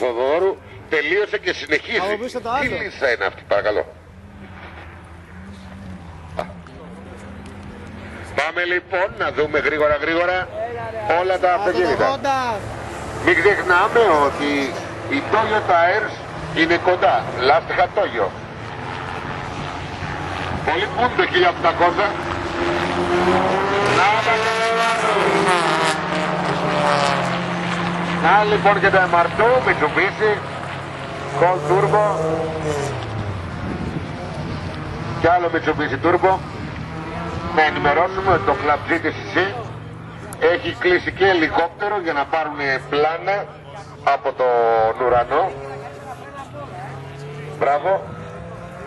Θοδωρού τελείωσε και συνεχίζει. Τι λίστα είναι αυτή, παρακαλώ. Πάμε λοιπόν να δούμε γρήγορα όλα τα αυτοκίνητα. Μην ξεχνάμε ότι η Toyota Airs είναι κοντά. Λάστιχα Toyo. Πολύ πούν το 1800. Να λοιπόν και το MR2, Mitsubishi, Gold Turbo και άλλο Mitsubishi Turbo. Να ενημερώσουμε ότι το Club GTCC έχει κλείσει και ελικόπτερο για να πάρουν πλάνα από τον ουρανό. Μπράβο.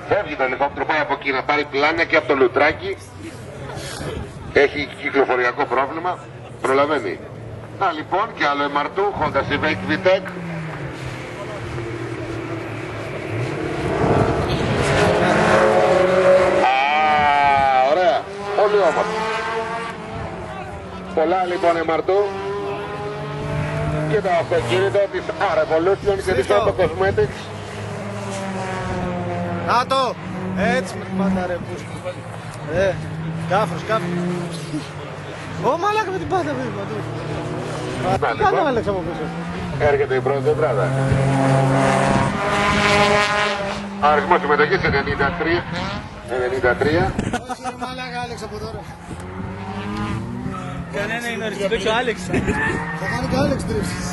Φεύγει το ελικόπτερο, πάει από εκεί να πάρει πλάνα και από το λουτράκι. Έχει κυκλοφοριακό πρόβλημα. Προλαβαίνει. Να λοιπόν και άλλο MR2, Honda Civic VTEC. Ωραία. Πολύ όμορφο. Πολλά λοιπόν MR2 και το αυτοκίνητο της Revolution και της Auto Cosmetics. Να το! Έτσι με την πάντα ρε πούσκο. Κάφρος. Ω μαλάκα με την πάντα με παντού. Τι κάνω Άλεξ από πίσω. Έρχεται η πρώτη τετράδα. Αριθμός συμμετοχής 93. Όχι ρε μαλάκα Άλεξ από τώρα. Κανένα είναι οριστικό και ο Άλεξ. Θα κάνει και ο Άλεξ τρίψης.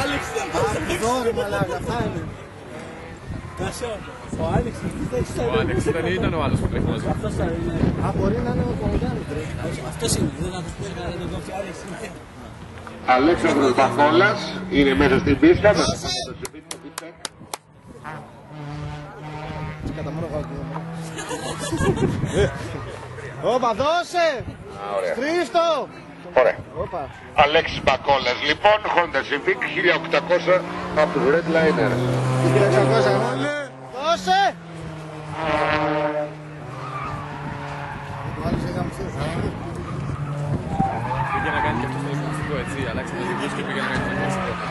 Άλεξ δεν Τώρα μαλάκα, αυτά είναι. Ο Άλεξ Ο Άλεξ δεν ήταν ο άλλος που τρέχει μαζί. αυτός θα είναι. Α, μπορεί να είναι ο Κοντάνης ρε. Αυτός είναι, δεν θα τους πει να τον κόψει ο Άλεξ. Αλέξανδρος Μπακόλας είναι μέσα στην πίστα. Κατά μόνο εγώ Όπα, δώσε! Χρήστο! Ωραία. Όπα. Αλέξης Μπακόλας λοιπόν, Honda Civic 1800 από τους Redliners. 1600. Δώσε! Πήγε να κάνει και αυτό το δοκιμαστικό έτσι, αλλάξει το δικό και πήγε να κάνει το δοκιμαστικό.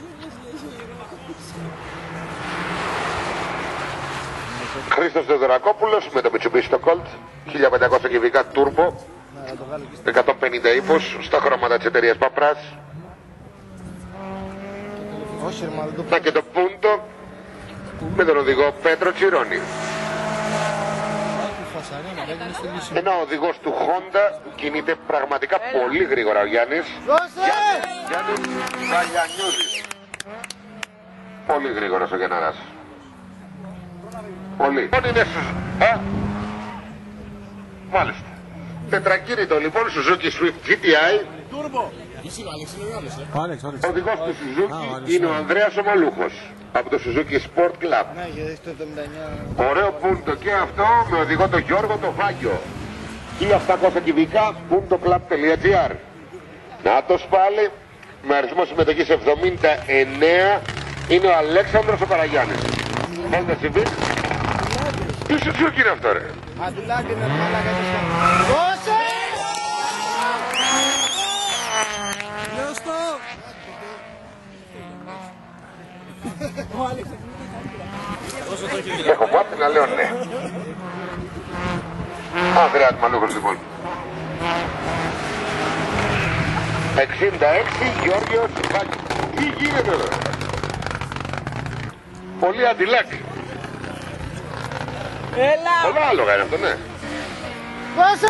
Χρήστος Θεοδωρακόπουλος με το Mitsubishi Colt 1500 κυβικά turbo 150 ύπους στα χρώματα της εταιρείας Παπράς. Όχι ρε μα δεν το Να και το Punto με τον οδηγό Πέτρο Τσιρόνι. Ενώ ο οδηγός του Honda κινείται πραγματικά πολύ γρήγορα ο Γιάννης. Δώσε! Γιάννης Βαλιανιούδης. Πολύ γρήγορος ο Γιανναράς. Πολύ. Λοιπόν είναι μάλιστα. Τετρακίνητο λοιπόν Suzuki Swift GTI. Ο οδηγός του Suzuki είναι ο Ανδρέας Ομολούχος από το Suzuki Sport Club. Ναι, γιατί έχει το 79. Ωραίο πούντο και αυτό με οδηγό το Γιώργο το Βάγιο. 1700 κυβικά puntoclub.gr. Νάτος πάλι με αριθμό συμμετοχής 79 είναι ο Αλέξανδρος ο Καραγιάννης. Honda Civic. Τι Suzuki είναι αυτό ρε. Αντιλάγκη είναι μαλάκα το σκάφο. Δώσε! Λιώστο! Έχω πάθει να λέω ναι. Ανδρέας Μαλούχος λοιπόν. 66 Γιώργος Βάκη. Τι γίνεται εδώ. Πολύ αντιλάκ. Έλα! Πολλά άλογα είναι αυτό ναι. Δώσε!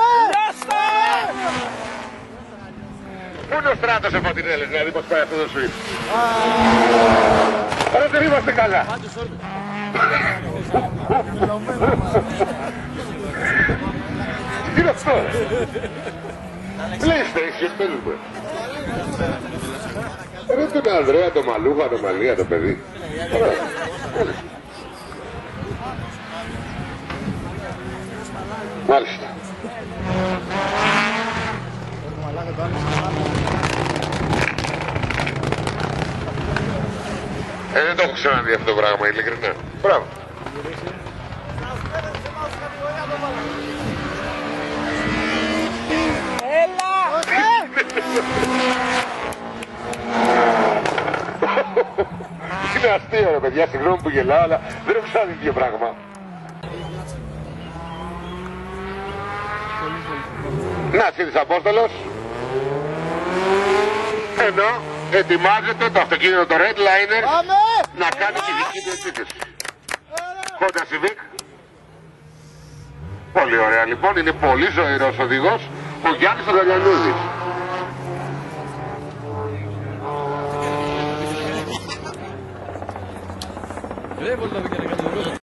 Πού είναι ο Στράτος σε Φωτεινέλες να δει πως πάει αυτό το σουίτ. Άρα δεν είμαστε καλά. Τι είναι αυτό. PlayStation παίζουμε. Ρε τον Ανδρέα, το Μαλούχα, το Μαλία, το παιδί. Ωραία. Μάλιστα. Δεν το έχω ξαναδεί αυτό το πράγμα, ειλικρινά. Μπράβο. Έλα! Είναι αστείο ρε παιδιά, συγγνώμη που γελάω, αλλά δεν έχω ξαναδεί τέτοιο πράγμα. Να, Σίδης Απόστολος. Ενώ ετοιμάζεται το αυτοκίνητο το Redliner να κάνει τη δική του επίθεση. Honda Civic. Πολύ ωραία λοιπόν, είναι πολύ ζωηρός οδηγός ο Γιάννης ο Γαλιανούδης. Δεν μπορεί να βγει να κάνει